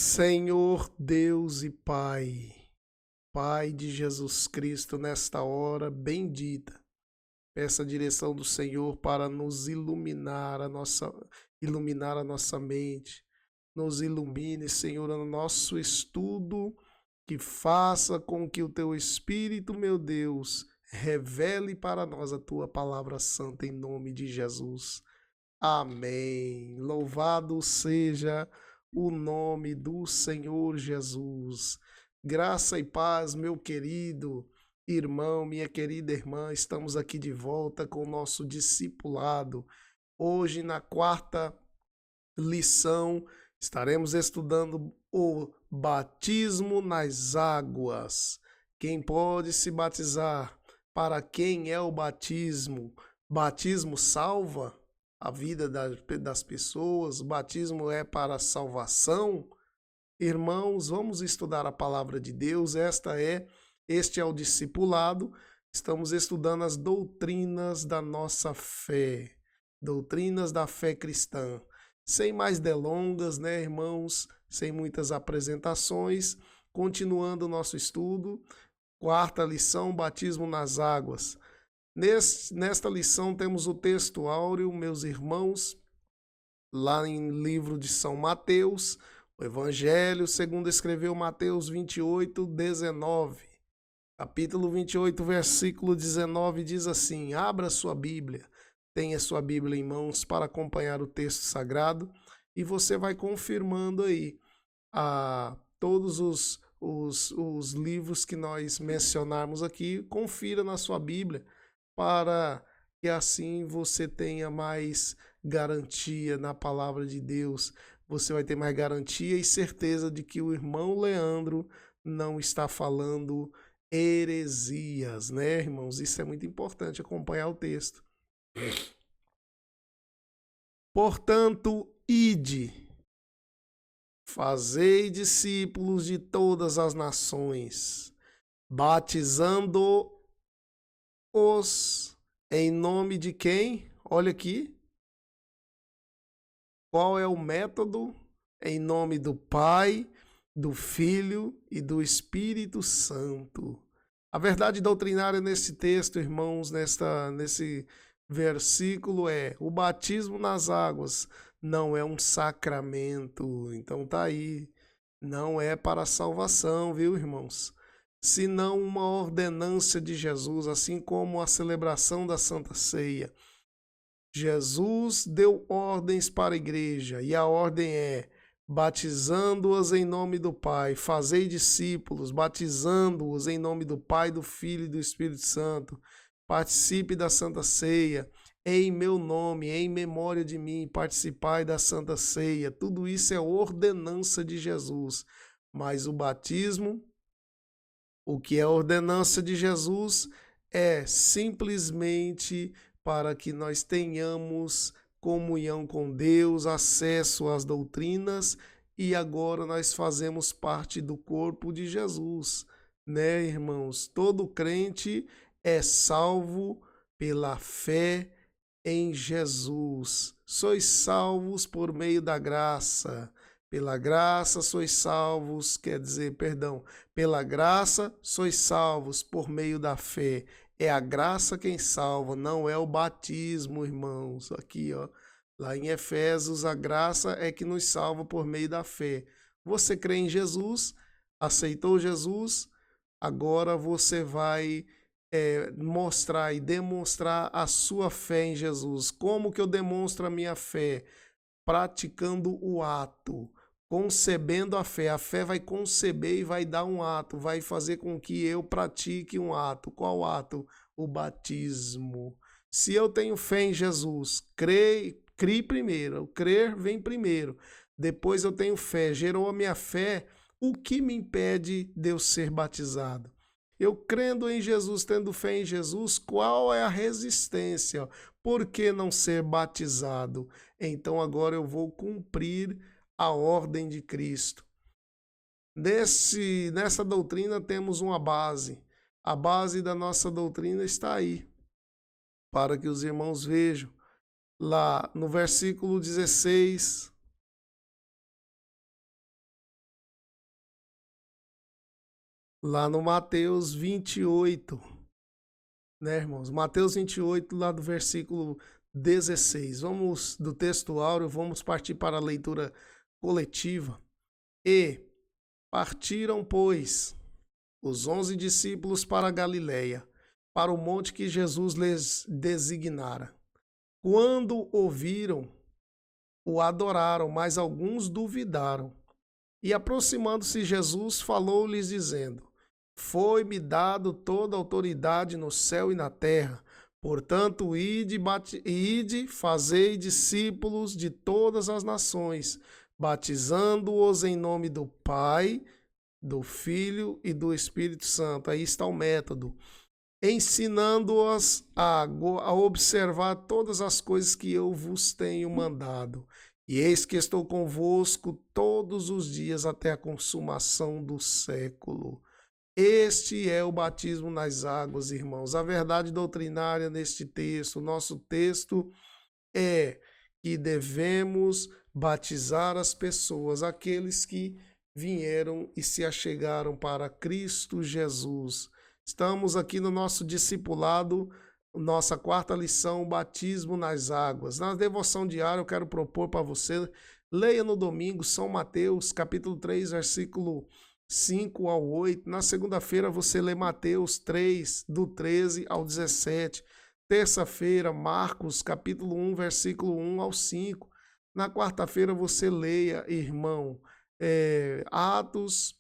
Senhor Deus e Pai, Pai de Jesus Cristo, nesta hora bendita, peça a direção do Senhor para nos iluminar a nossa mente, nos ilumine, Senhor, no nosso estudo, que faça com que o teu Espírito, meu Deus, revele para nós a tua palavra santa em nome de Jesus. Amém. Louvado seja o nome do Senhor Jesus. Graça e paz, meu querido irmão, minha querida irmã, estamos aqui de volta com o nosso discipulado. Hoje, na quarta lição, estaremos estudando o batismo nas águas. Quem pode se batizar? Para quem é o batismo? Batismo salva a vida das pessoas? O batismo é para a salvação? Irmãos, vamos estudar a palavra de Deus. Este é o discipulado. Estamos estudando as doutrinas da nossa fé, doutrinas da fé cristã. Sem mais delongas, né, irmãos? Sem muitas apresentações, continuando o nosso estudo. Quarta lição, batismo nas águas. Nesta lição temos o texto áureo, meus irmãos, lá em livro de São Mateus, o Evangelho segundo escreveu Mateus 28, 19. Capítulo 28, versículo 19 diz assim: abra sua Bíblia, tenha sua Bíblia em mãos para acompanhar o texto sagrado e você vai confirmando aí todos os livros que nós mencionarmos aqui, confira na sua Bíblia, para que assim você tenha mais garantia na palavra de Deus. Você vai ter mais garantia e certeza de que o irmão Leandro não está falando heresias, né, irmãos? Isso é muito importante, acompanhar o texto. Portanto, ide, fazei discípulos de todas as nações, batizando-os em nome de quem? Olha aqui. Qual é o método? Em nome do Pai, do Filho e do Espírito Santo. A verdade doutrinária nesse texto, irmãos, nesse versículo é: o batismo nas águas não é um sacramento. Então tá aí. Não é para a salvação, viu, irmãos? Senão uma ordenança de Jesus, assim como a celebração da Santa Ceia. Jesus deu ordens para a igreja e a ordem é: batizando-as em nome do Pai, fazei discípulos, batizando-os em nome do Pai, do Filho e do Espírito Santo. Participe da Santa Ceia, em meu nome, em memória de mim, participai da Santa Ceia. Tudo isso é ordenança de Jesus. Mas o batismo, o que é ordenança de Jesus, é simplesmente para que nós tenhamos comunhão com Deus, acesso às doutrinas, e agora nós fazemos parte do corpo de Jesus, né, irmãos? Todo crente é salvo pela fé em Jesus. Sois salvos por meio da graça. Pela graça sois salvos, quer dizer, perdão, pela graça sois salvos por meio da fé. É a graça quem salva, não é o batismo, irmãos. Aqui, ó, lá em Efésios, a graça é que nos salva por meio da fé. Você crê em Jesus, aceitou Jesus, agora você vai mostrar e demonstrar a sua fé em Jesus. Como que eu demonstro a minha fé? Praticando o ato, concebendo a fé. A fé vai conceber e vai dar um ato, vai fazer com que eu pratique um ato. Qual ato? O batismo. Se eu tenho fé em Jesus, crie primeiro. O crer vem primeiro. Depois eu tenho fé. Gerou a minha fé. O que me impede de eu ser batizado? Eu crendo em Jesus, tendo fé em Jesus, qual é a resistência? Por que não ser batizado? Então agora eu vou cumprir a ordem de Cristo. Nessa doutrina temos uma base. A base da nossa doutrina está aí, para que os irmãos vejam. Lá no versículo 16, lá no Mateus 28, né, irmãos? Mateus 28, lá do versículo 16. Vamos do texto áureo, vamos partir para a leitura coletiva. E partiram, pois, os 11 discípulos para a Galiléia, para o monte que Jesus lhes designara. Quando ouviram, o adoraram, mas alguns duvidaram. E aproximando-se Jesus, falou-lhes dizendo: Foi-me dado toda a autoridade no céu e na terra. Portanto, ide, fazei discípulos de todas as nações, batizando-os em nome do Pai, do Filho e do Espírito Santo. Aí está o método. Ensinando-os a observar todas as coisas que eu vos tenho mandado. E eis que estou convosco todos os dias até a consumação do século. Este é o batismo nas águas, irmãos. A verdade doutrinária neste texto, nosso texto é que devemos batizar as pessoas, aqueles que vieram e se achegaram para Cristo Jesus. Estamos aqui no nosso discipulado, nossa quarta lição, batismo nas águas. Na devoção diária eu quero propor para você, leia no domingo São Mateus, capítulo 3, versículo 5 ao 8. Na segunda-feira você lê Mateus 3, do 13 ao 17. Terça-feira, Marcos, capítulo 1, versículo 1 ao 5. Na quarta-feira você leia, irmão, Atos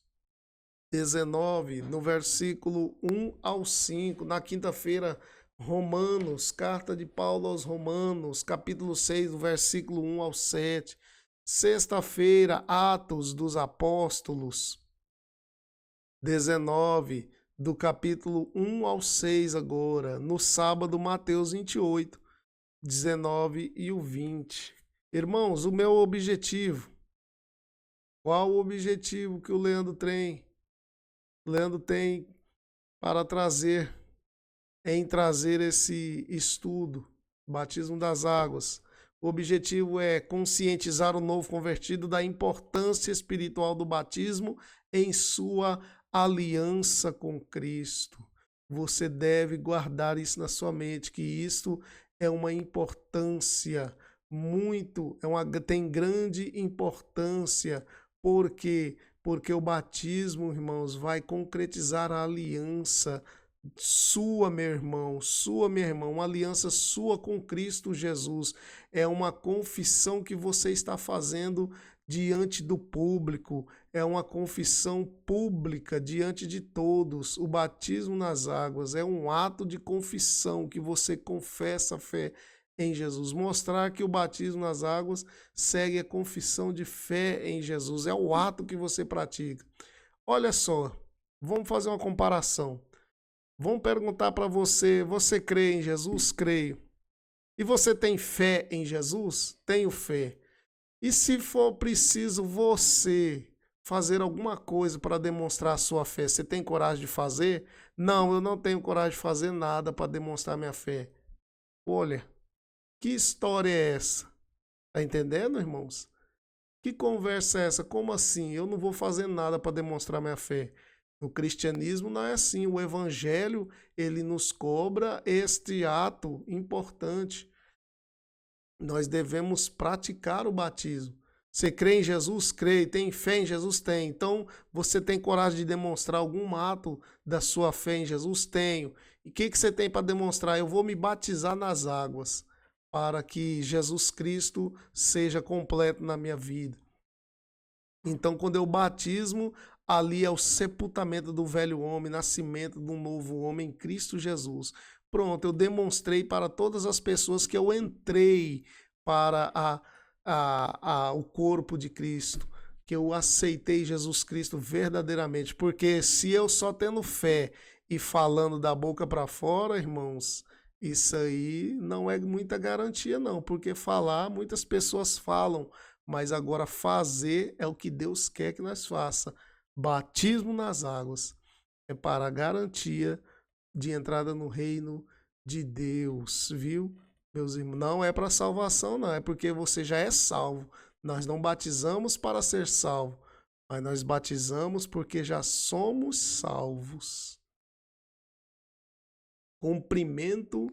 19, no versículo 1 ao 5. Na quinta-feira, Romanos, carta de Paulo aos Romanos, capítulo 6, do versículo 1 ao 7. Sexta-feira, Atos dos Apóstolos, 19, do capítulo 1 ao 6 agora. No sábado, Mateus 28, 19 e o 20. Irmãos, o meu objetivo, qual o objetivo que o Leandro tem? O Leandro tem para trazer esse estudo, batismo das águas. O objetivo é conscientizar o novo convertido da importância espiritual do batismo em sua aliança com Cristo. Você deve guardar isso na sua mente, que isto é uma importância tem grande importância, porque o batismo, irmãos, vai concretizar a aliança sua, meu irmão, sua, minha irmã, uma aliança sua com Cristo Jesus. É uma confissão que você está fazendo diante do público, é uma confissão pública diante de todos. O batismo nas águas é um ato de confissão que você confessa a fé em Jesus. Mostrar que o batismo nas águas segue a confissão de fé em Jesus. É o ato que você pratica. Olha só, vamos fazer uma comparação. Vamos perguntar para você, você crê em Jesus? Creio. E você tem fé em Jesus? Tenho fé. E se for preciso você fazer alguma coisa para demonstrar a sua fé, você tem coragem de fazer? Não, eu não tenho coragem de fazer nada para demonstrar minha fé. Olha, que história é essa? Tá entendendo, irmãos? Que conversa é essa? Como assim? Eu não vou fazer nada para demonstrar minha fé. No cristianismo não é assim. O evangelho, ele nos cobra este ato importante. Nós devemos praticar o batismo. Você crê em Jesus? Crê. Tem fé em Jesus? Tem. Então, você tem coragem de demonstrar algum ato da sua fé em Jesus? Tenho. E o que você tem para demonstrar? Eu vou me batizar nas águas para que Jesus Cristo seja completo na minha vida. Então, quando eu batismo, ali é o sepultamento do velho homem, nascimento de um novo homem em Cristo Jesus. Pronto, eu demonstrei para todas as pessoas que eu entrei para o corpo de Cristo, que eu aceitei Jesus Cristo verdadeiramente. Porque se eu só tendo fé e falando da boca para fora, irmãos, isso aí não é muita garantia não, porque falar, muitas pessoas falam, mas agora fazer é o que Deus quer que nós faça. Batismo nas águas é para a garantia de entrada no reino de Deus, viu? Meus irmãos, não é para salvação, não, é porque você já é salvo. Nós não batizamos para ser salvo. mas nós batizamos porque já somos salvos. Cumprimento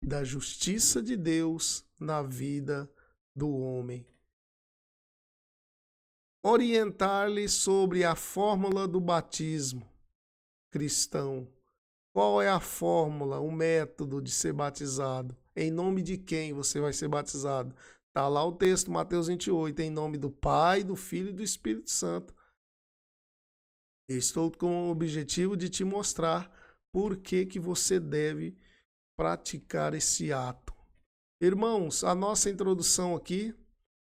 da justiça de Deus na vida do homem. Orientar-lhe sobre a fórmula do batismo cristão. Qual é a fórmula, o método de ser batizado? Em nome de quem você vai ser batizado? Está lá o texto, Mateus 28, em nome do Pai, do Filho e do Espírito Santo. Eu estou com o objetivo de te mostrar por que você deve praticar esse ato. Irmãos, a nossa introdução aqui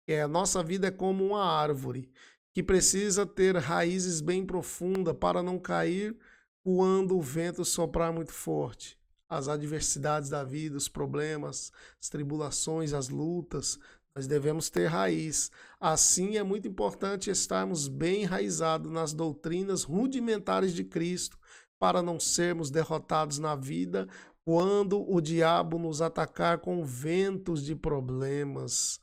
é: a nossa vida é como uma árvore que precisa ter raízes bem profundas para não cair quando o vento soprar muito forte. As adversidades da vida, os problemas, as tribulações, as lutas, nós devemos ter raiz. Assim, é muito importante estarmos bem enraizados nas doutrinas rudimentares de Cristo para não sermos derrotados na vida quando o diabo nos atacar com ventos de problemas.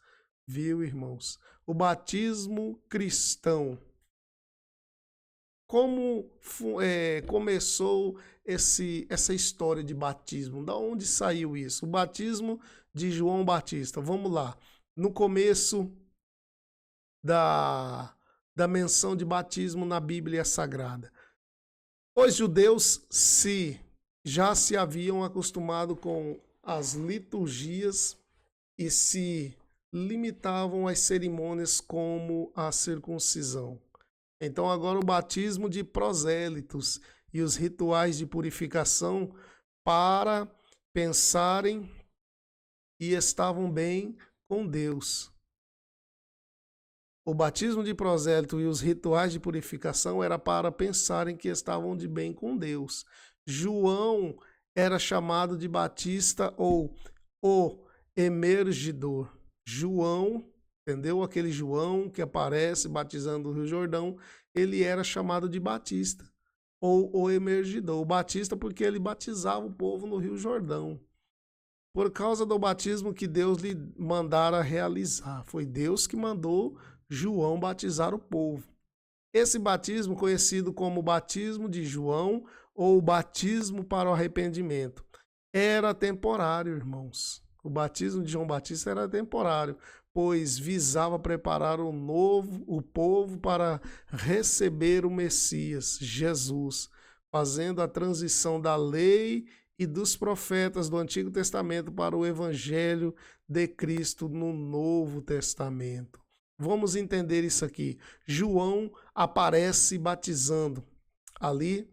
Viu, irmãos? O batismo cristão. Como começou essa história de batismo? Da onde saiu isso? O batismo de João Batista. Vamos lá. No começo da menção de batismo na Bíblia Sagrada. Os judeus já se haviam acostumado com as liturgias e se limitavam às cerimônias como a circuncisão. Então agora o batismo de prosélitos e os rituais de purificação para pensarem que estavam bem com Deus. O batismo de prosélito e os rituais de purificação era para pensarem que estavam de bem com Deus. João era chamado de Batista ou o emergidor. João, entendeu? Aquele João que aparece batizando o Rio Jordão, ele era chamado de Batista ou o emergidor. O Batista porque ele batizava o povo no Rio Jordão. Por causa do batismo que Deus lhe mandara realizar. Foi Deus que mandou João batizar o povo. Esse batismo, conhecido como batismo de João ou batismo para o arrependimento, era temporário, irmãos. O batismo de João Batista era temporário, pois visava preparar o povo para receber o Messias, Jesus, fazendo a transição da lei e dos profetas do Antigo Testamento para o Evangelho de Cristo no Novo Testamento. Vamos entender isso aqui. João aparece batizando. Ali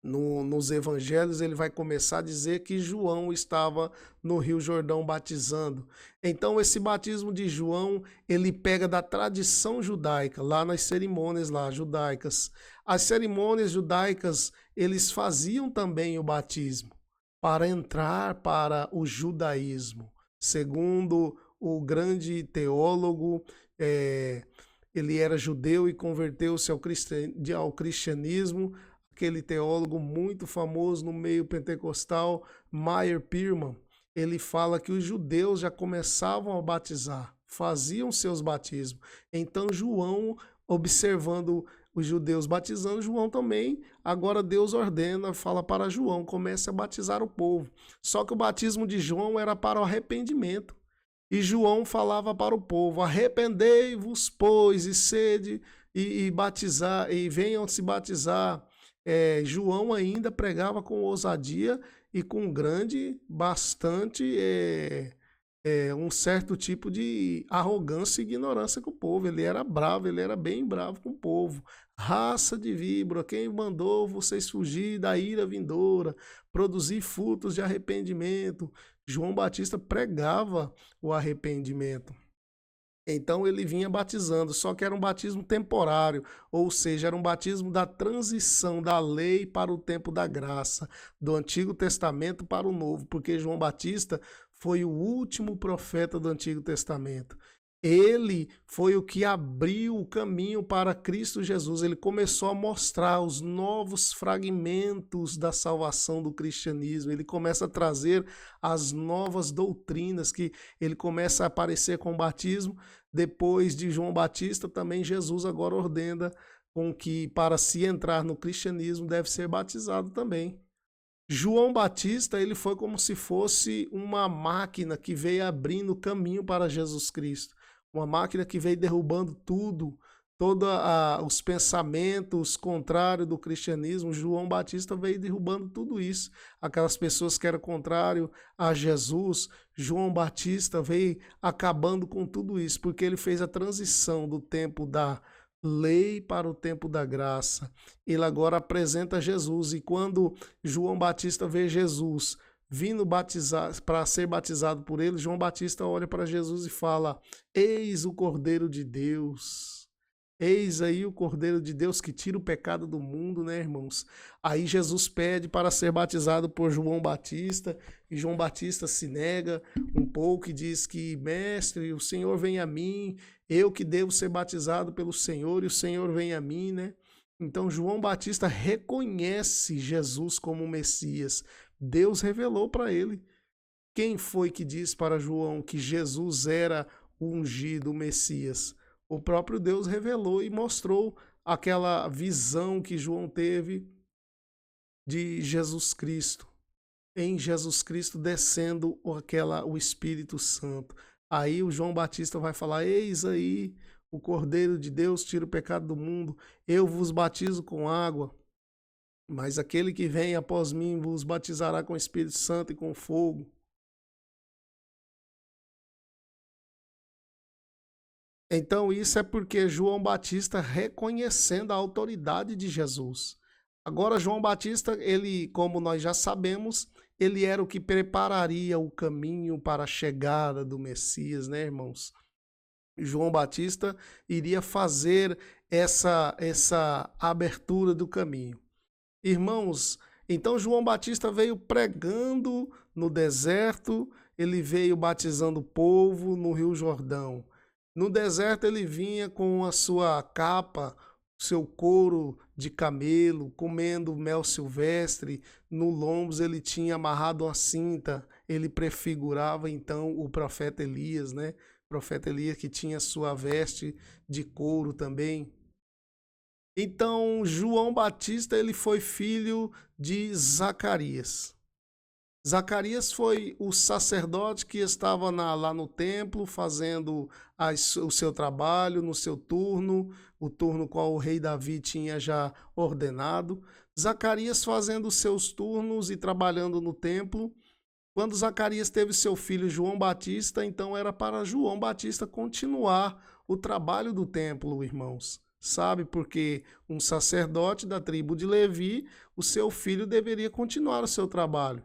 nos evangelhos ele vai começar a dizer que João estava no Rio Jordão batizando. Então esse batismo de João, ele pega da tradição judaica, lá nas cerimônias lá, judaicas. As cerimônias judaicas, eles faziam também o batismo para entrar para o judaísmo. Segundo o grande teólogo, ele era judeu e converteu-se ao cristianismo, aquele teólogo muito famoso no meio pentecostal, Meyer Pearman. Ele fala que os judeus já começavam a batizar, faziam seus batismos. Então João, observando os judeus batizando, João também, agora Deus ordena, fala para João, comece a batizar o povo. Só que o batismo de João era para o arrependimento. E João falava para o povo: arrependei-vos, pois, e sede, e batizar, e venham se batizar. João ainda pregava com ousadia e com bastante um certo tipo de arrogância e ignorância com o povo. Ele era bravo, ele era bem bravo com o povo. Raça de víbora, quem mandou vocês fugir da ira vindoura, produzir frutos de arrependimento? João Batista pregava o arrependimento. Então ele vinha batizando, só que era um batismo temporário, ou seja, era um batismo da transição da lei para o tempo da graça, do Antigo Testamento para o Novo, porque João Batista foi o último profeta do Antigo Testamento. Ele foi o que abriu o caminho para Cristo Jesus. Ele começou a mostrar os novos fragmentos da salvação do cristianismo. Ele começa a trazer as novas doutrinas, que ele começa a aparecer com o batismo. Depois de João Batista, também Jesus agora ordena com que para se entrar no cristianismo deve ser batizado também. João Batista, ele foi como se fosse uma máquina que veio abrindo caminho para Jesus Cristo. Uma máquina que veio derrubando tudo, todos os pensamentos contrários do cristianismo. João Batista veio derrubando tudo isso. Aquelas pessoas que eram contrárias a Jesus, João Batista veio acabando com tudo isso, porque ele fez a transição do tempo da lei para o tempo da graça. Ele agora apresenta Jesus, e quando João Batista vê Jesus vindo batizar para ser batizado por ele, João Batista olha para Jesus e fala: eis o Cordeiro de Deus. Eis aí o Cordeiro de Deus que tira o pecado do mundo, né, irmãos? Aí Jesus pede para ser batizado por João Batista, e João Batista se nega um pouco e diz que, mestre, o Senhor vem a mim, eu que devo ser batizado pelo Senhor, e o Senhor vem a mim, né? Então João Batista reconhece Jesus como Messias. Deus revelou para ele. Quem foi que disse para João que Jesus era o ungido, o Messias? O próprio Deus revelou e mostrou aquela visão que João teve de Jesus Cristo, em Jesus Cristo descendo o Espírito Santo. Aí o João Batista vai falar: eis aí o Cordeiro de Deus, tira o pecado do mundo, eu vos batizo com água, mas aquele que vem após mim vos batizará com o Espírito Santo e com fogo. Então isso é porque João Batista reconhecendo a autoridade de Jesus. Agora João Batista, ele, como nós já sabemos, ele era o que prepararia o caminho para a chegada do Messias, né, irmãos? João Batista iria fazer essa abertura do caminho. Irmãos, então João Batista veio pregando no deserto, ele veio batizando o povo no Rio Jordão. No deserto ele vinha com a sua capa, seu couro de camelo, comendo mel silvestre, no lombos ele tinha amarrado uma cinta, ele prefigurava então o profeta Elias, né? O profeta Elias que tinha sua veste de couro também. Então João Batista ele foi filho de Zacarias. Zacarias foi o sacerdote que estava lá no templo fazendo o seu trabalho, no seu turno, o turno qual o rei Davi tinha já ordenado. Zacarias fazendo os seus turnos e trabalhando no templo. Quando Zacarias teve seu filho João Batista, então era para João Batista continuar o trabalho do templo, irmãos. Sabe, porque um sacerdote da tribo de Levi, o seu filho deveria continuar o seu trabalho.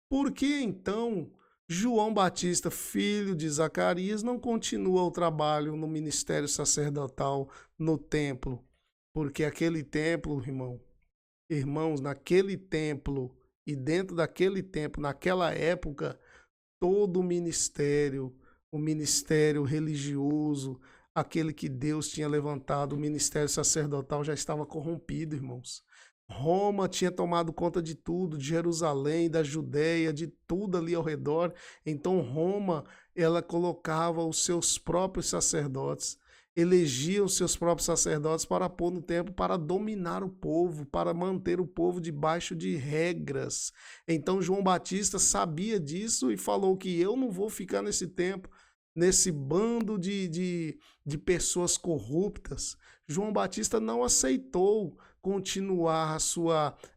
Por que então João Batista, filho de Zacarias, não continua o trabalho no ministério sacerdotal no templo? Porque aquele templo, irmãos, naquele templo e dentro daquele templo, naquela época, todo o ministério religioso, aquele que Deus tinha levantado, o ministério sacerdotal já estava corrompido, irmãos. Roma tinha tomado conta de tudo, de Jerusalém, da Judéia, de tudo ali ao redor. Então Roma, ela colocava os seus próprios sacerdotes, elegia os seus próprios sacerdotes para pôr no templo, para dominar o povo, para manter o povo debaixo de regras. Então João Batista sabia disso e falou que eu não vou ficar nesse tempo, nesse bando de pessoas corruptas. João Batista não aceitou continuar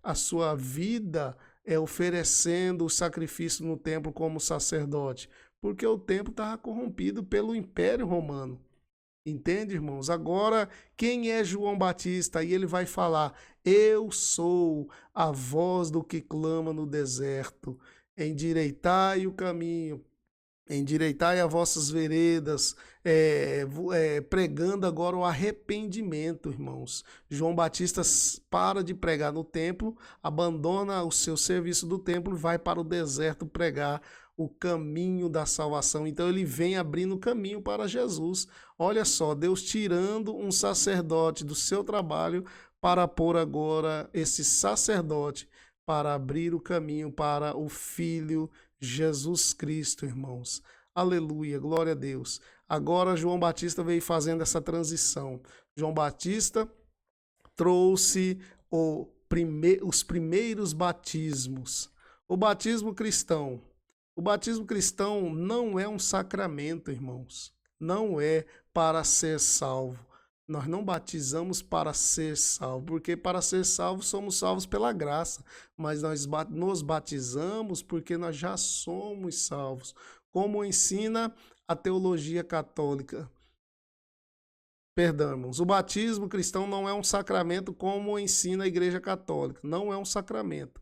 a sua vida oferecendo o sacrifício no templo como sacerdote, porque o templo estava corrompido pelo Império Romano. Entende, irmãos? Agora, quem é João Batista? E ele vai falar: eu sou a voz do que clama no deserto, endireitai o caminho, endireitai as vossas veredas, pregando agora o arrependimento, irmãos. João Batista para de pregar no templo, abandona o seu serviço do templo e vai para o deserto pregar o caminho da salvação. Então ele vem abrindo o caminho para Jesus. Olha só, Deus tirando um sacerdote do seu trabalho para pôr agora esse sacerdote para abrir o caminho para o Filho Jesus Cristo, irmãos. Aleluia, glória a Deus. Agora João Batista veio fazendo essa transição. João Batista trouxe os primeiros batismos. O batismo cristão. O batismo cristão não é um sacramento, irmãos. Não é para ser salvo. Nós não batizamos para ser salvo, porque para ser salvo somos salvos pela graça, mas nós nos batizamos porque nós já somos salvos, como ensina a teologia católica. Perdão, irmãos, o batismo cristão não é um sacramento como ensina a Igreja Católica, não é um sacramento.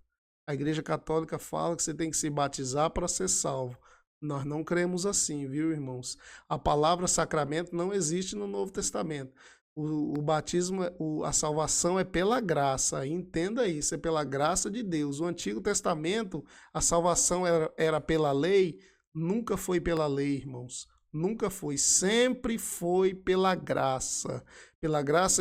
A Igreja Católica fala que você tem que se batizar para ser salvo. Nós não cremos assim, viu, irmãos? A palavra sacramento não existe no Novo Testamento. O batismo, a salvação é pela graça, entenda isso, é pela graça de Deus. O Antigo Testamento, a salvação era pela lei, nunca foi pela lei, irmãos. Nunca foi, sempre foi pela graça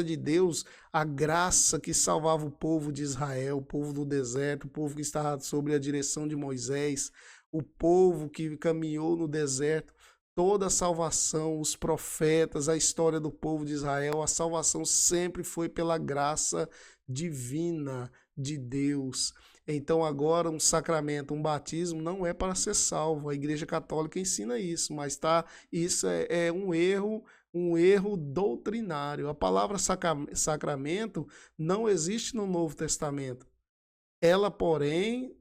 de Deus, a graça que salvava o povo de Israel, o povo do deserto, o povo que estava sob a direção de Moisés, o povo que caminhou no deserto. Toda a salvação, os profetas, a história do povo de Israel, a salvação sempre foi pela graça divina de Deus. Então agora um sacramento, um batismo não é para ser salvo. A Igreja Católica ensina isso, mas isso é um erro doutrinário. A palavra sacramento não existe no Novo Testamento. Ela, porém,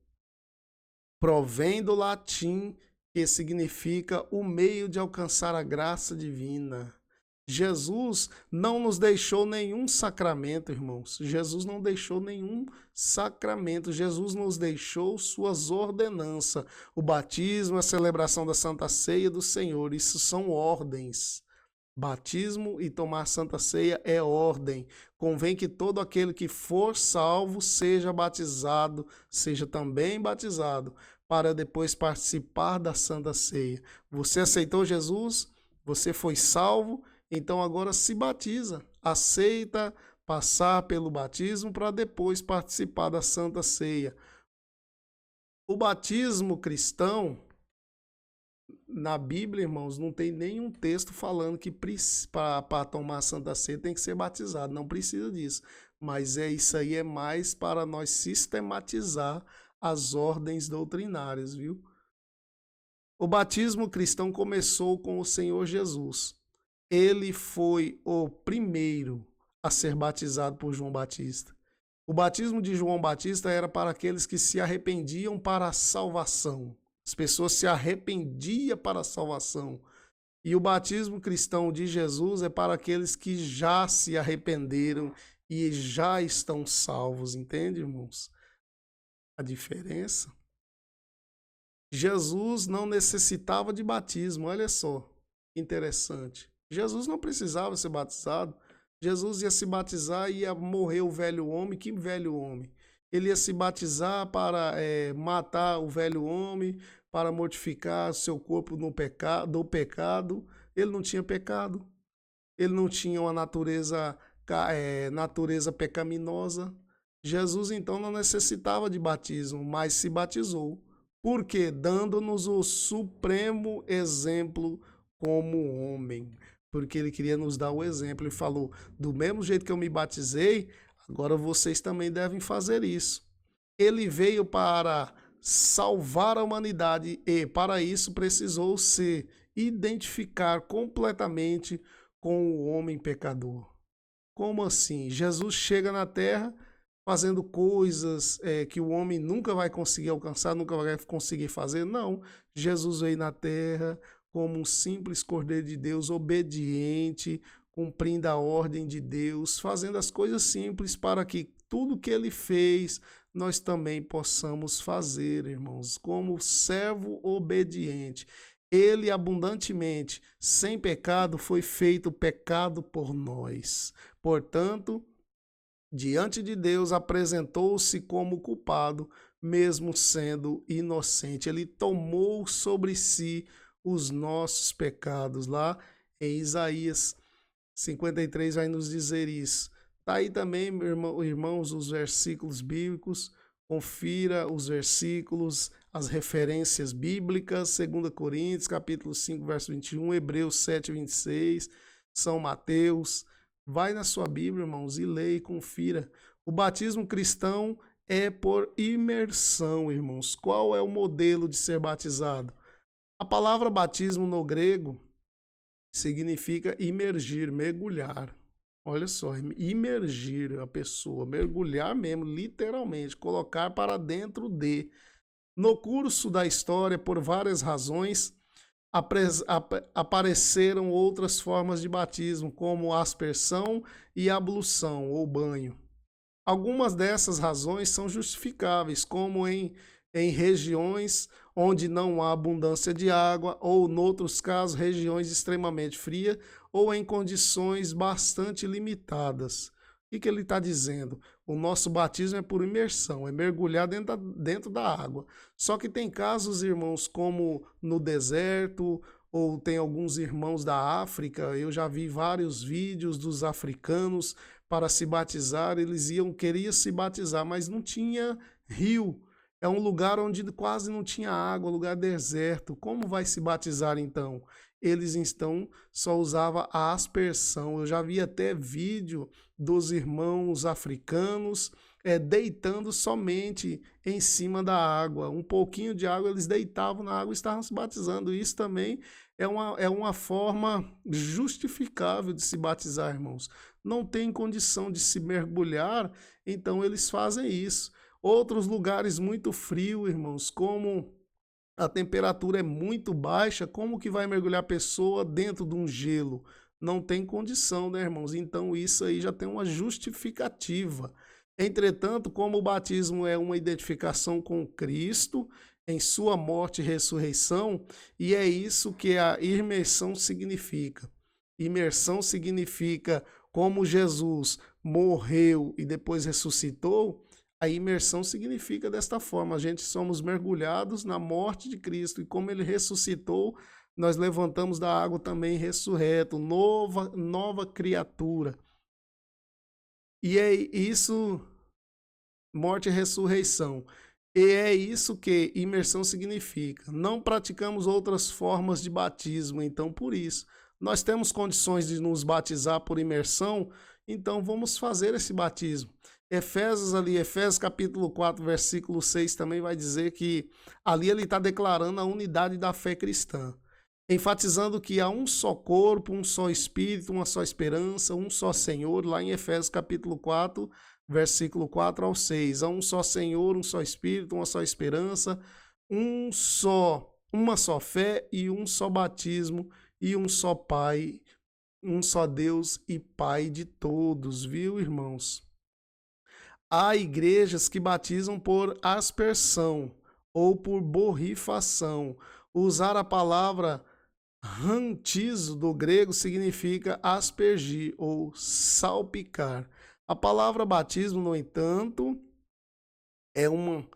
provém do latim, que significa o meio de alcançar a graça divina. Jesus não nos deixou nenhum sacramento, irmãos. Jesus não deixou nenhum sacramento. Jesus nos deixou suas ordenanças. O batismo, a celebração da Santa Ceia do Senhor, isso são ordens. Batismo e tomar Santa Ceia é ordem. Convém que todo aquele que for salvo seja batizado, seja também batizado, para depois participar da Santa Ceia. Você aceitou Jesus? Você foi salvo? Então agora se batiza. Aceita passar pelo batismo para depois participar da Santa Ceia. O batismo cristão, na Bíblia, irmãos, não tem nenhum texto falando que para tomar a Santa Ceia tem que ser batizado. Não precisa disso. Mas isso aí é mais para nós sistematizar as ordens doutrinárias, viu? O batismo cristão começou com o Senhor Jesus. Ele foi o primeiro a ser batizado por João Batista. O batismo de João Batista era para aqueles que se arrependiam para a salvação. As pessoas se arrependiam para a salvação. E o batismo cristão de Jesus é para aqueles que já se arrependeram e já estão salvos, entende, irmãos? A diferença? Jesus não necessitava de batismo, olha só, interessante. Jesus não precisava ser batizado. Jesus ia se batizar e ia morrer o velho homem. Que velho homem? Ele ia se batizar para matar o velho homem, para mortificar seu corpo do pecado. Ele não tinha pecado. Ele não tinha uma natureza pecaminosa. Jesus, então, não necessitava de batismo, mas se batizou. Por quê? Dando-nos o supremo exemplo como homem. Porque ele queria nos dar o exemplo. Ele falou, do mesmo jeito que eu me batizei, agora vocês também devem fazer isso. Ele veio para salvar a humanidade e, para isso, precisou se identificar completamente com o homem pecador. Como assim? Jesus chega na Terra fazendo coisas que o homem nunca vai conseguir alcançar, nunca vai conseguir fazer. Não, Jesus veio na Terra como um simples Cordeiro de Deus, obediente, cumprindo a ordem de Deus, fazendo as coisas simples para que tudo que ele fez, nós também possamos fazer, irmãos, como servo obediente. Ele abundantemente, sem pecado, foi feito pecado por nós. Portanto, diante de Deus, apresentou-se como culpado, mesmo sendo inocente. Ele tomou sobre si os nossos pecados. Lá em Isaías 53 vai nos dizer isso. Está aí também, irmãos, os versículos bíblicos. Confira os versículos, as referências bíblicas, 2 Coríntios, capítulo 5, verso 21, Hebreus 7, 26, São Mateus, Vai na sua Bíblia, irmãos, e leia e confira. O batismo cristão é por imersão, irmãos. Qual é o modelo de ser batizado? A palavra batismo no grego significa imergir, mergulhar. Olha só, imergir a pessoa, mergulhar mesmo, literalmente, colocar para dentro de. No curso da história, por várias razões, apareceram outras formas de batismo, como aspersão e ablução ou banho. Algumas dessas razões são justificáveis, como em regiões onde não há abundância de água, ou, em outros casos, regiões extremamente frias, ou em condições bastante limitadas. O que ele está dizendo? O nosso batismo é por imersão, é mergulhar dentro da água. Só que tem casos, irmãos, como no deserto, ou tem alguns irmãos da África, eu já vi vários vídeos dos africanos para se batizar, eles queriam se batizar, mas não tinha rio. É um lugar onde quase não tinha água, lugar deserto. Como vai se batizar então? Eles então só usavam a aspersão. Eu já vi até vídeo dos irmãos africanos deitando somente em cima da água. Um pouquinho de água eles deitavam na água e estavam se batizando. Isso também é uma forma justificável de se batizar, irmãos. Não tem condição de se mergulhar, então eles fazem isso. Outros lugares muito frios, irmãos, como a temperatura é muito baixa, como que vai mergulhar a pessoa dentro de um gelo? Não tem condição, né, irmãos? Então isso aí já tem uma justificativa. Entretanto, como o batismo é uma identificação com Cristo em sua morte e ressurreição, e é isso que a imersão significa. Imersão significa como Jesus morreu e depois ressuscitou. A imersão significa desta forma: a gente somos mergulhados na morte de Cristo e como ele ressuscitou, nós levantamos da água também ressurreto, nova criatura. E é isso, morte e ressurreição. E é isso que imersão significa. Não praticamos outras formas de batismo, então por isso. Nós temos condições de nos batizar por imersão, então vamos fazer esse batismo. Efésios capítulo 4, versículo 6 também vai dizer que ali ele está declarando a unidade da fé cristã, enfatizando que há um só corpo, um só espírito, uma só esperança, um só Senhor, lá em Efésios capítulo 4, versículo 4 ao 6. Há um só Senhor, um só espírito, uma só esperança, uma só fé e um só batismo e um só Pai, um só Deus e Pai de todos, viu, irmãos? Há igrejas que batizam por aspersão ou por borrifação. Usar a palavra rantizo do grego significa aspergir ou salpicar. A palavra batismo, no entanto, é uma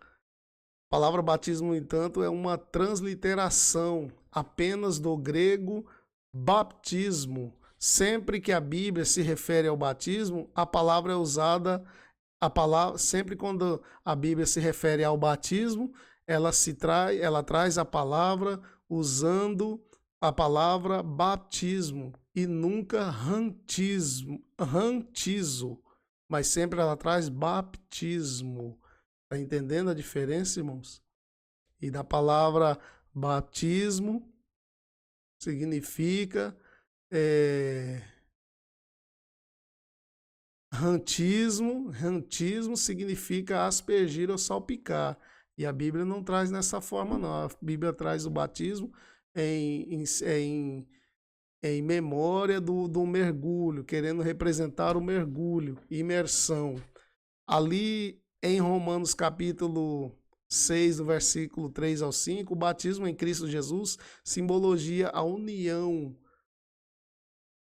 transliteração apenas do grego baptismo. Sempre que a Bíblia se refere ao batismo, a palavra é usada. Sempre quando a Bíblia se refere ao batismo, ela traz a palavra usando a palavra batismo e nunca rantizo, mas sempre ela traz baptismo. Está entendendo a diferença, irmãos? E da palavra batismo significa rantismo significa aspergir ou salpicar. E a Bíblia não traz nessa forma, não. A Bíblia traz o batismo em memória do mergulho, querendo representar o mergulho, imersão. Ali em Romanos capítulo 6, do versículo 3 ao 5, o batismo em Cristo Jesus simbologia a união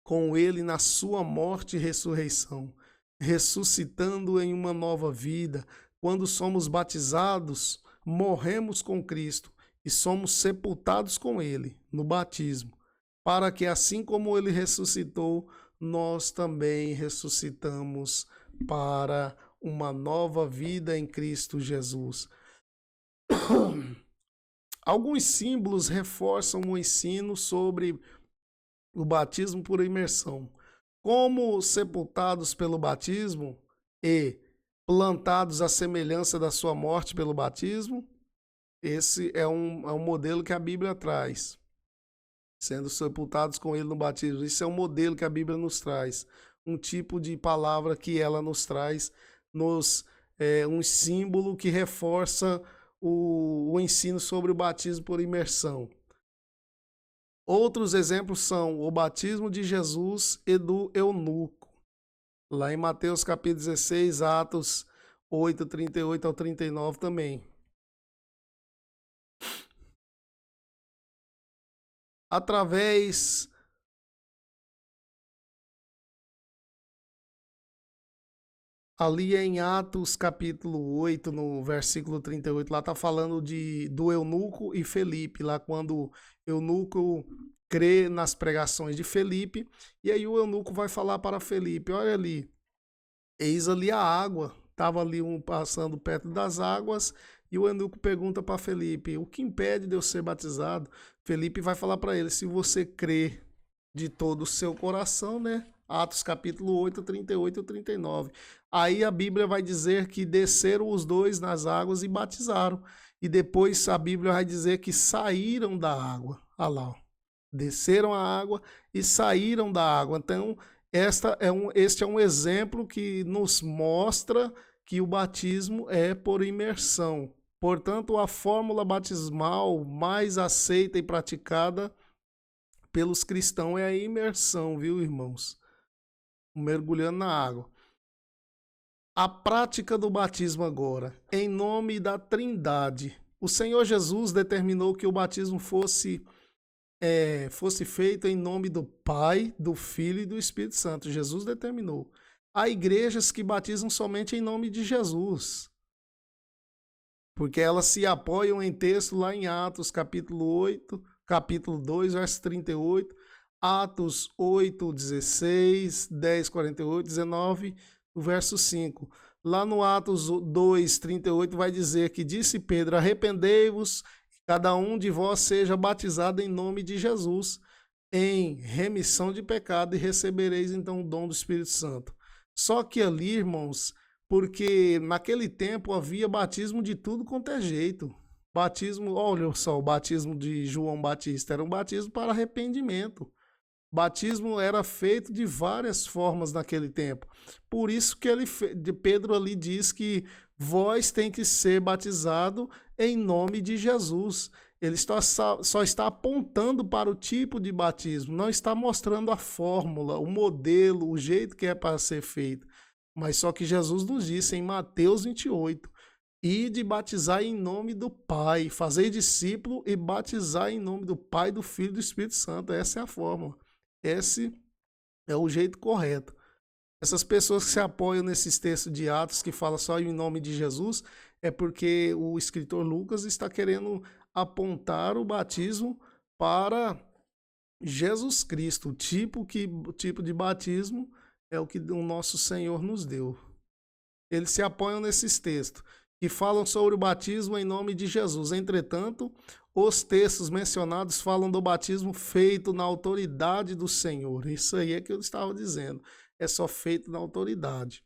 com ele na sua morte e ressurreição, ressuscitando em uma nova vida. Quando somos batizados, morremos com Cristo e somos sepultados com ele no batismo, para que assim como ele ressuscitou, nós também ressuscitamos para uma nova vida em Cristo Jesus. Alguns símbolos reforçam o ensino sobre o batismo por imersão. como sepultados pelo batismo e plantados à semelhança da sua morte pelo batismo. Esse é um modelo que a Bíblia traz, sendo sepultados com ele no batismo. Isso é um modelo que a Bíblia nos traz, um tipo de palavra que ela nos traz, um símbolo que reforça o ensino sobre o batismo por imersão. Outros exemplos são o batismo de Jesus e do eunuco, lá em Mateus capítulo 16, Atos 8, 38 ao 39 também. Através ali em Atos capítulo 8, no versículo 38, lá está falando do eunuco e Felipe, lá quando o eunuco crê nas pregações de Felipe, e aí o eunuco vai falar para Felipe, olha ali, eis ali a água, estava ali passando perto das águas, e o eunuco pergunta para Felipe, o que impede de eu ser batizado? Felipe vai falar para ele, se você crê de todo o seu coração, né? Atos capítulo 8, 38 e 39. Aí a Bíblia vai dizer que desceram os dois nas águas e batizaram. E depois a Bíblia vai dizer que saíram da água. Olha lá, ó. Desceram a água e saíram da água. Então, este é um exemplo que nos mostra que o batismo é por imersão. Portanto, a fórmula batismal mais aceita e praticada pelos cristãos é a imersão, viu, irmãos? Mergulhando na água. A prática do batismo agora, em nome da Trindade. O Senhor Jesus determinou que o batismo fosse feito em nome do Pai, do Filho e do Espírito Santo. Jesus determinou. Há igrejas que batizam somente em nome de Jesus, porque elas se apoiam em texto lá em Atos, capítulo 8, capítulo 2, verso 38, Atos 8, 16, 10, 48, 19, o verso 5. Lá no Atos 2, 38 vai dizer que disse Pedro, arrependei-vos, cada um de vós seja batizado em nome de Jesus, em remissão de pecado, e recebereis então o dom do Espírito Santo. Só que ali, irmãos, porque naquele tempo havia batismo de tudo quanto é jeito. Batismo, olha só, o batismo de João Batista era um batismo para arrependimento. Batismo era feito de várias formas naquele tempo. Por isso que Pedro ali diz que vós tem que ser batizado em nome de Jesus. Ele só está apontando para o tipo de batismo, não está mostrando a fórmula, o modelo, o jeito que é para ser feito. Mas só que Jesus nos disse em Mateus 28, ide batizar em nome do Pai, fazer discípulo e batizar em nome do Pai, do Filho e do Espírito Santo. Essa é a fórmula. Esse é o jeito correto. Essas pessoas que se apoiam nesses textos de Atos que falam só em nome de Jesus, é porque o escritor Lucas está querendo apontar o batismo para Jesus Cristo. O tipo de batismo é o que o nosso Senhor nos deu. Eles se apoiam nesses textos que falam sobre o batismo em nome de Jesus. Entretanto, os textos mencionados falam do batismo feito na autoridade do Senhor. Isso aí é que eu estava dizendo. É só feito na autoridade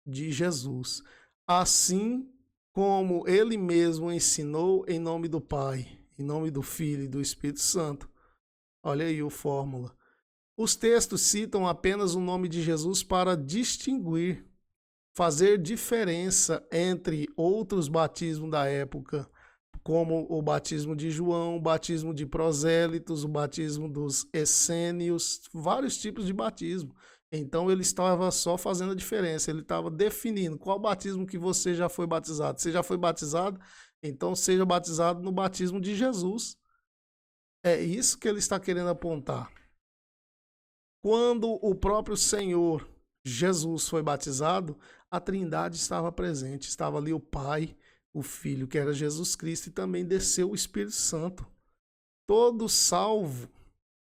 de Jesus. Assim como ele mesmo ensinou em nome do Pai, em nome do Filho e do Espírito Santo. Olha aí a fórmula. Os textos citam apenas o nome de Jesus para distinguir, fazer diferença entre outros batismos da época, como o batismo de João, o batismo de prosélitos, o batismo dos essênios, vários tipos de batismo. Então ele estava só fazendo a diferença, ele estava definindo qual batismo que você já foi batizado. Você já foi batizado? Então seja batizado no batismo de Jesus. É isso que ele está querendo apontar. Quando o próprio Senhor Jesus foi batizado, a Trindade estava presente, estava ali o Pai, o Filho, que era Jesus Cristo, e também desceu o Espírito Santo. Todo salvo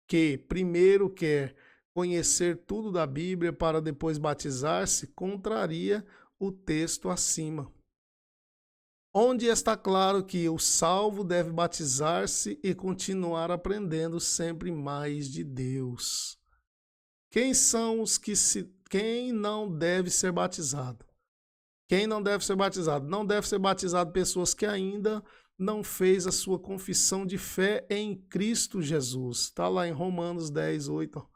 que primeiro quer conhecer tudo da Bíblia para depois batizar-se, contraria o texto acima, onde está claro que o salvo deve batizar-se e continuar aprendendo sempre mais de Deus. Quem são os que quem não deve ser batizado? Quem não deve ser batizado? Não deve ser batizado pessoas que ainda não fez a sua confissão de fé em Cristo Jesus. Está lá em Romanos 10, 8.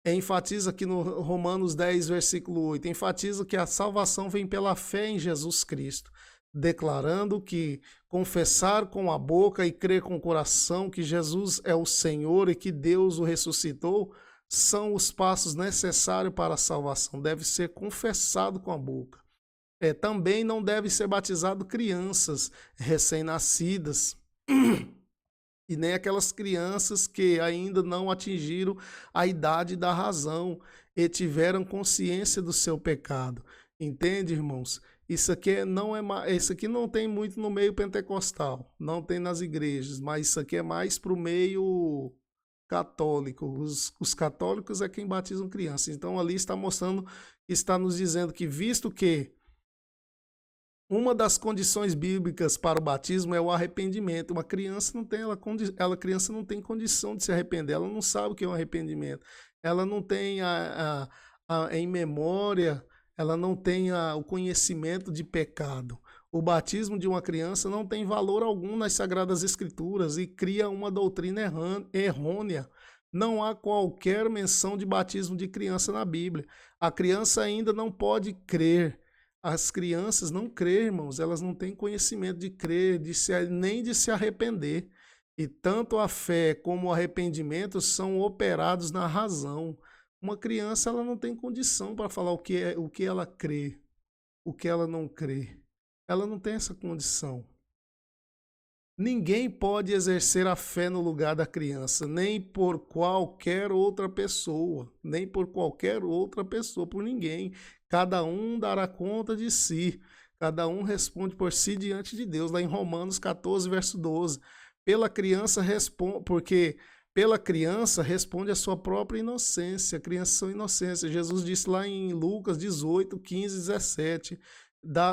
Enfatiza aqui no Romanos 10, versículo 8. Enfatiza que a salvação vem pela fé em Jesus Cristo, declarando que confessar com a boca e crer com o coração que Jesus é o Senhor e que Deus o ressuscitou são os passos necessários para a salvação. Deve ser confessado com a boca. Também não deve ser batizado crianças recém-nascidas e nem aquelas crianças que ainda não atingiram a idade da razão e tiveram consciência do seu pecado. Entende, irmãos? Isso aqui não tem muito no meio pentecostal, não tem nas igrejas, mas isso aqui é mais para o meio católico. Os católicos é quem batizam crianças. Então ali está mostrando, está nos dizendo que, visto que uma das condições bíblicas para o batismo é o arrependimento. Uma criança não tem, criança não tem condição de se arrepender, ela não sabe o que é um arrependimento. Ela não tem em memória, ela não tem o conhecimento de pecado. O batismo de uma criança não tem valor algum nas Sagradas Escrituras e cria uma doutrina errônea. Não há qualquer menção de batismo de criança na Bíblia. A criança ainda não pode crer. As crianças não creem, irmãos, elas não têm conhecimento de crer, nem de se arrepender. E tanto a fé como o arrependimento são operados na razão. Uma criança ela não tem condição para falar o que ela crê, o que ela não crê. Ela não tem essa condição. Ninguém pode exercer a fé no lugar da criança, nem por qualquer outra pessoa, por ninguém. Cada um dará conta de si, cada um responde por si diante de Deus, lá em Romanos 14, verso 12. Porque pela criança responde a sua própria inocência, crianças são inocência. Jesus disse lá em Lucas 18, 15, 17,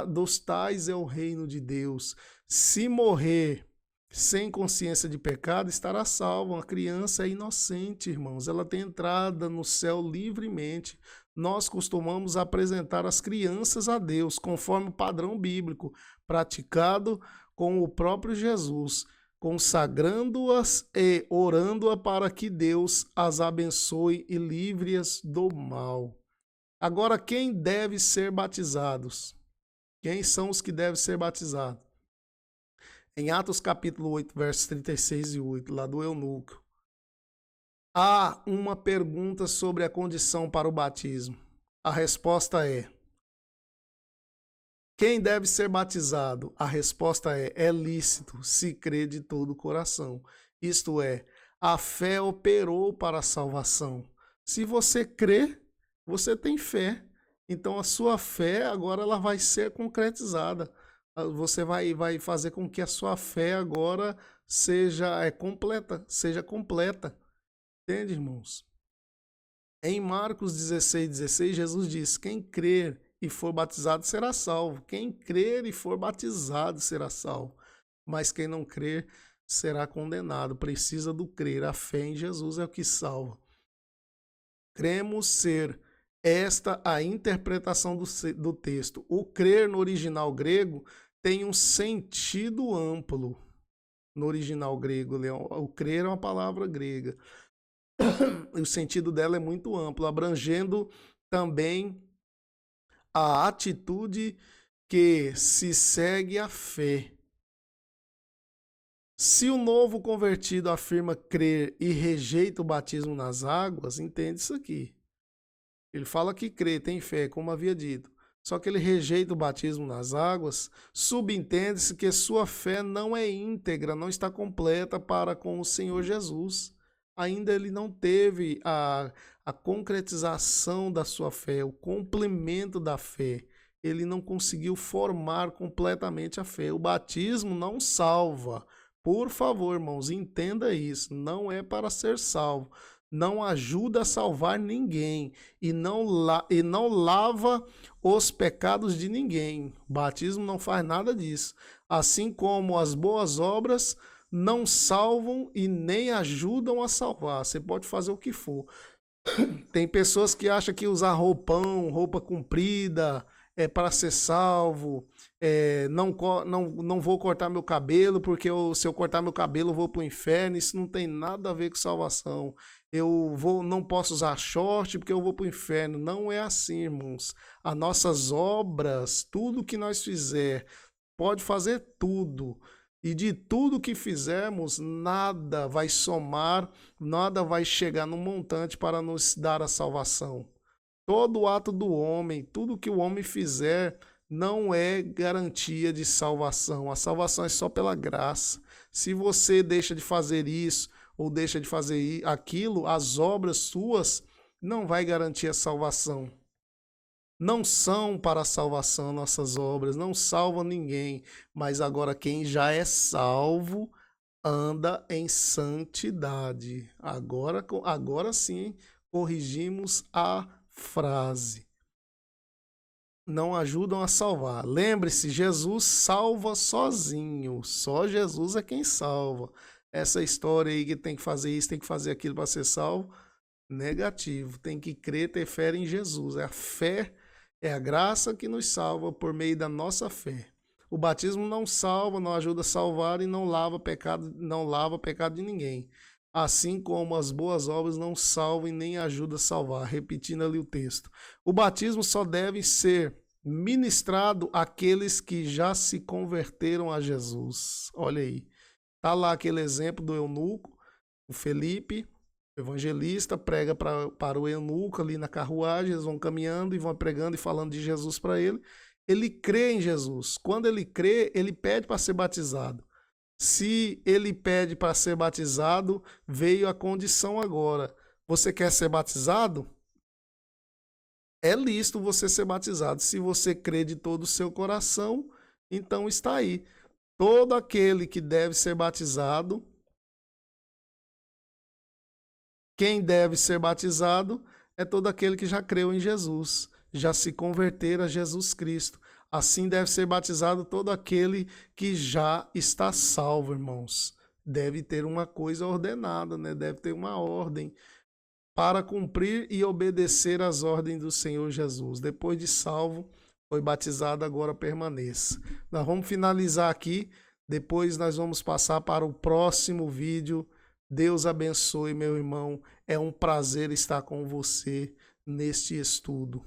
dos tais é o reino de Deus. Se morrer sem consciência de pecado, estará salvo. A criança é inocente, irmãos. Ela tem entrada no céu livremente. Nós costumamos apresentar as crianças a Deus, conforme o padrão bíblico, praticado com o próprio Jesus, consagrando-as e orando-as para que Deus as abençoe e livre-as do mal. Agora, quem deve ser batizados? Quem são os que devem ser batizados? Em Atos capítulo 8, versos 36 e 8, lá do eunuco, há uma pergunta sobre a condição para o batismo. A resposta é: quem deve ser batizado? A resposta é lícito, se crê de todo o coração. Isto é, a fé operou para a salvação. Se você crê, você tem fé. Então a sua fé agora ela vai ser concretizada. Você vai fazer com que a sua fé agora seja completa. Entende, irmãos? Em Marcos 16, Jesus diz: quem crer e for batizado será salvo. Quem crer e for batizado será salvo. Mas quem não crer será condenado. Precisa do crer. A fé em Jesus é o que salva. Cremos ser esta a interpretação do texto. O crer no original grego tem um sentido amplo. No original grego, o crer é uma palavra grega. O sentido dela é muito amplo, abrangendo também a atitude que se segue à fé. Se o novo convertido afirma crer e rejeita o batismo nas águas, entende isso aqui. Ele fala que crê, tem fé, como havia dito. Só que ele rejeita o batismo nas águas, subentende-se que sua fé não é íntegra, não está completa para com o Senhor Jesus. Ainda ele não teve a concretização da sua fé, o complemento da fé. Ele não conseguiu formar completamente a fé. O batismo não salva. Por favor, irmãos, entenda isso. Não é para ser salvo. Não ajuda a salvar ninguém e não lava os pecados de ninguém. O batismo não faz nada disso. Assim como as boas obras não salvam e nem ajudam a salvar. Você pode fazer o que for. Tem pessoas que acham que usar roupão, roupa comprida, é para ser salvo. Não vou cortar meu cabelo, porque se eu cortar meu cabelo eu vou para o inferno. Isso não tem nada a ver com salvação. Não posso usar short porque eu vou para o inferno. Não é assim, irmãos. As nossas obras, tudo que nós fizer, pode fazer tudo. E de tudo que fizermos, nada vai somar, nada vai chegar no montante para nos dar a salvação. Todo ato do homem, tudo que o homem fizer, não é garantia de salvação. A salvação é só pela graça. Se você deixa de fazer isso ou deixa de fazer aquilo, as obras suas não vai garantir a salvação. Não são para a salvação nossas obras, não salvam ninguém, mas agora quem já é salvo anda em santidade. Agora sim, corrigimos a frase. Não ajudam a salvar. Lembre-se, Jesus salva sozinho. Só Jesus é quem salva. Essa história aí que tem que fazer isso, tem que fazer aquilo para ser salvo, negativo. Tem que crer, ter fé em Jesus. É a fé, é a graça que nos salva por meio da nossa fé. O batismo não salva, não ajuda a salvar e não lava pecado de ninguém. Assim como as boas obras não salvam e nem ajudam a salvar. Repetindo ali o texto. O batismo só deve ser ministrado àqueles que já se converteram a Jesus. Olha aí. Está lá aquele exemplo do eunuco, o Felipe, evangelista, prega para o eunuco ali na carruagem, eles vão caminhando e vão pregando e falando de Jesus para ele. Ele crê em Jesus. Quando ele crê, ele pede para ser batizado. Se ele pede para ser batizado, veio a condição agora. Você quer ser batizado? É lícito você ser batizado. Se você crê de todo o seu coração, então está aí. Todo aquele que deve ser batizado, quem deve ser batizado é todo aquele que já creu em Jesus, já se converter a Jesus Cristo. Assim deve ser batizado todo aquele que já está salvo, irmãos. Deve ter uma coisa ordenada, né? Deve ter uma ordem para cumprir e obedecer às ordens do Senhor Jesus. Depois de salvo, foi batizado, agora permaneça. Nós vamos finalizar aqui, depois nós vamos passar para o próximo vídeo. Deus abençoe, meu irmão. É um prazer estar com você neste estudo.